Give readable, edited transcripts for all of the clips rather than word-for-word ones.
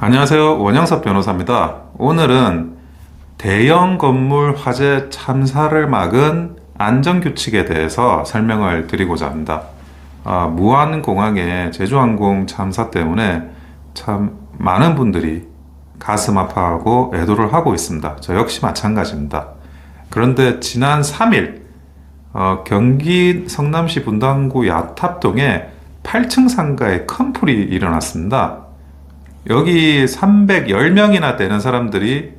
안녕하세요. 원영섭 변호사입니다. 오늘은 대형 건물 화재 참사를 막은 안전규칙에 대해서 설명을 드리고자 합니다. 무안공항의 제주항공 참사 때문에 참 많은 분들이 가슴 아파하고 애도를 하고 있습니다. 저 역시 마찬가지입니다. 그런데 지난 3일 경기 성남시 분당구 야탑동에 8층 상가에 큰 불이 일어났습니다. 여기 310명이나 되는 사람들이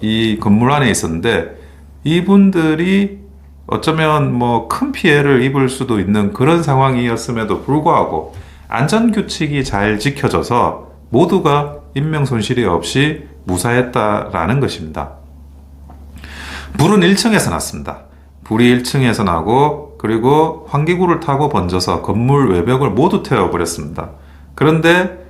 이 건물 안에 있었는데, 이분들이 어쩌면 뭐 큰 피해를 입을 수도 있는 그런 상황이었음에도 불구하고 안전규칙이 잘 지켜져서 모두가 인명 손실이 없이 무사했다라는 것입니다. 불은 1층에서 났습니다. 불이 1층에서 나고, 그리고 환기구를 타고 번져서 건물 외벽을 모두 태워버렸습니다. 그런데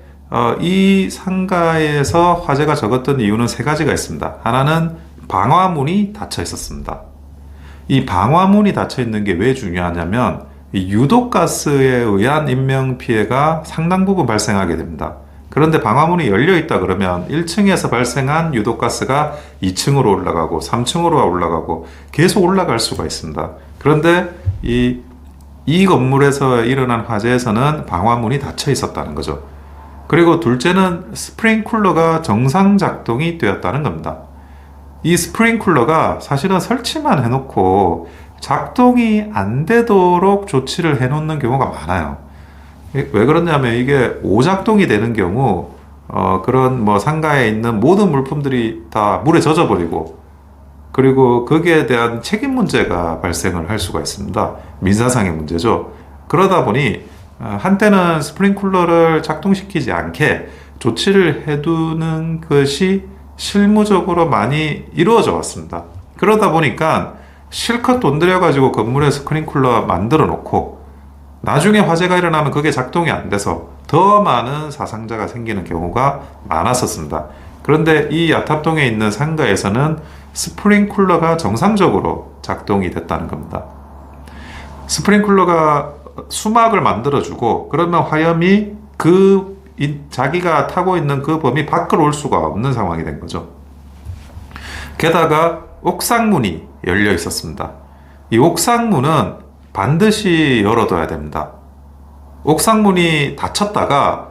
이 상가에서 화재가 적었던 이유는 세 가지가 있습니다. 하나는 방화문이 닫혀 있었습니다. 이 방화문이 닫혀 있는 게 왜 중요하냐면, 이 유독가스에 의한 인명피해가 상당 부분 발생하게 됩니다. 그런데 방화문이 열려 있다 그러면 1층에서 발생한 유독가스가 2층으로 올라가고 3층으로 올라가고 계속 올라갈 수가 있습니다. 그런데 이 건물에서 일어난 화재에서는 방화문이 닫혀 있었다는 거죠. 그리고 둘째는 스프링쿨러가 정상 작동이 되었다는 겁니다. 이 스프링쿨러가 사실은 설치만 해놓고 작동이 안 되도록 조치를 해놓는 경우가 많아요. 왜 그러냐면, 이게 오작동이 되는 경우 그런 뭐 상가에 있는 모든 물품들이 다 물에 젖어버리고, 그리고 거기에 대한 책임 문제가 발생을 할 수가 있습니다. 민사상의 문제죠. 그러다 보니 한때는 스프링쿨러를 작동시키지 않게 조치를 해두는 것이 실무적으로 많이 이루어져 왔습니다. 그러다 보니까 실컷 돈 들여가지고 건물에 스프링쿨러 만들어 놓고 나중에 화재가 일어나면 그게 작동이 안 돼서 더 많은 사상자가 생기는 경우가 많았었습니다. 그런데 이 야탑동에 있는 상가에서는 스프링쿨러가 정상적으로 작동이 됐다는 겁니다. 스프링쿨러가 수막을 만들어주고, 그러면 화염이 자기가 타고 있는 그 범위 밖으로 올 수가 없는 상황이 된 거죠. 게다가 옥상문이 열려 있었습니다. 이 옥상문은 반드시 열어둬야 됩니다. 옥상문이 닫혔다가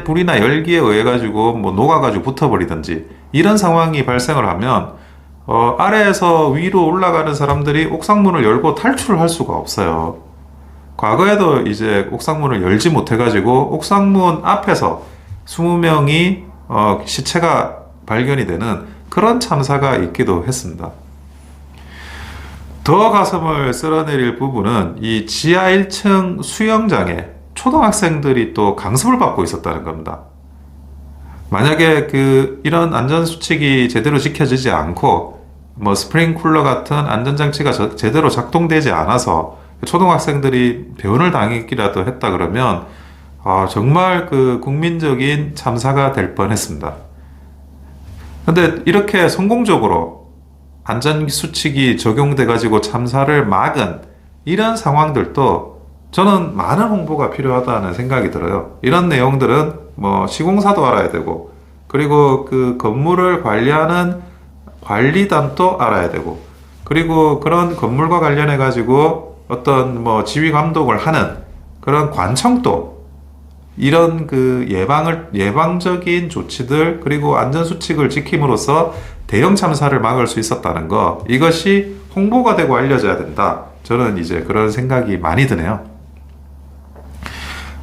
불이나 열기에 의해 가지고 녹아가지고 붙어버리든지 이런 상황이 발생을 하면 아래에서 위로 올라가는 사람들이 옥상문을 열고 탈출을 할 수가 없어요. 과거에도 이제 옥상문을 열지 못해가지고 옥상문 앞에서 20명이 시체가 발견이 되는 그런 참사가 있기도 했습니다. 더 가슴을 쓸어내릴 부분은 이 지하 1층 수영장에 초등학생들이 또 강습을 받고 있었다는 겁니다. 만약에 이런 안전수칙이 제대로 지켜지지 않고 스프링쿨러 같은 안전장치가 제대로 작동되지 않아서 초등학생들이 배운을 당했기라도 했다 그러면 정말 국민적인 참사가 될 뻔했습니다. 그런데 이렇게 성공적으로 안전수칙이 적용돼 가지고 참사를 막은 이런 상황들도 저는 많은 홍보가 필요하다는 생각이 들어요. 이런 내용들은 시공사도 알아야 되고, 그리고 그 건물을 관리하는 관리단도 알아야 되고, 그리고 그런 건물과 관련해 가지고 어떤 지휘 감독을 하는 그런 관청도 이런 예방적인 조치들, 그리고 안전수칙을 지킴으로써 대형 참사를 막을 수 있었다는 거, 이것이 홍보가 되고 알려져야 된다. 저는 이제 그런 생각이 많이 드네요.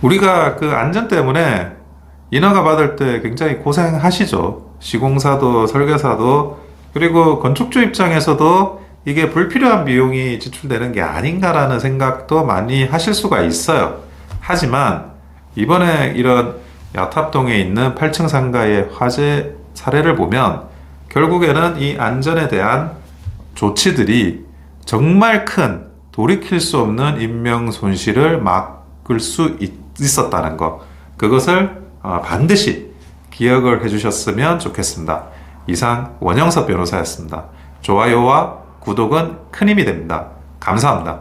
우리가 안전 때문에 인허가 받을 때 굉장히 고생하시죠. 시공사도 설계사도, 그리고 건축주 입장에서도 이게 불필요한 비용이 지출되는 게 아닌가라는 생각도 많이 하실 수가 있어요. 하지만 이번에 이런 야탑동에 있는 8층 상가의 화재 사례를 보면 결국에는 이 안전에 대한 조치들이 정말 큰 돌이킬 수 없는 인명 손실을 막을 수 있었다는 것, 그것을 반드시 기억을 해주셨으면 좋겠습니다. 이상 원영섭 변호사였습니다. 좋아요와 구독은 큰 힘이 됩니다. 감사합니다.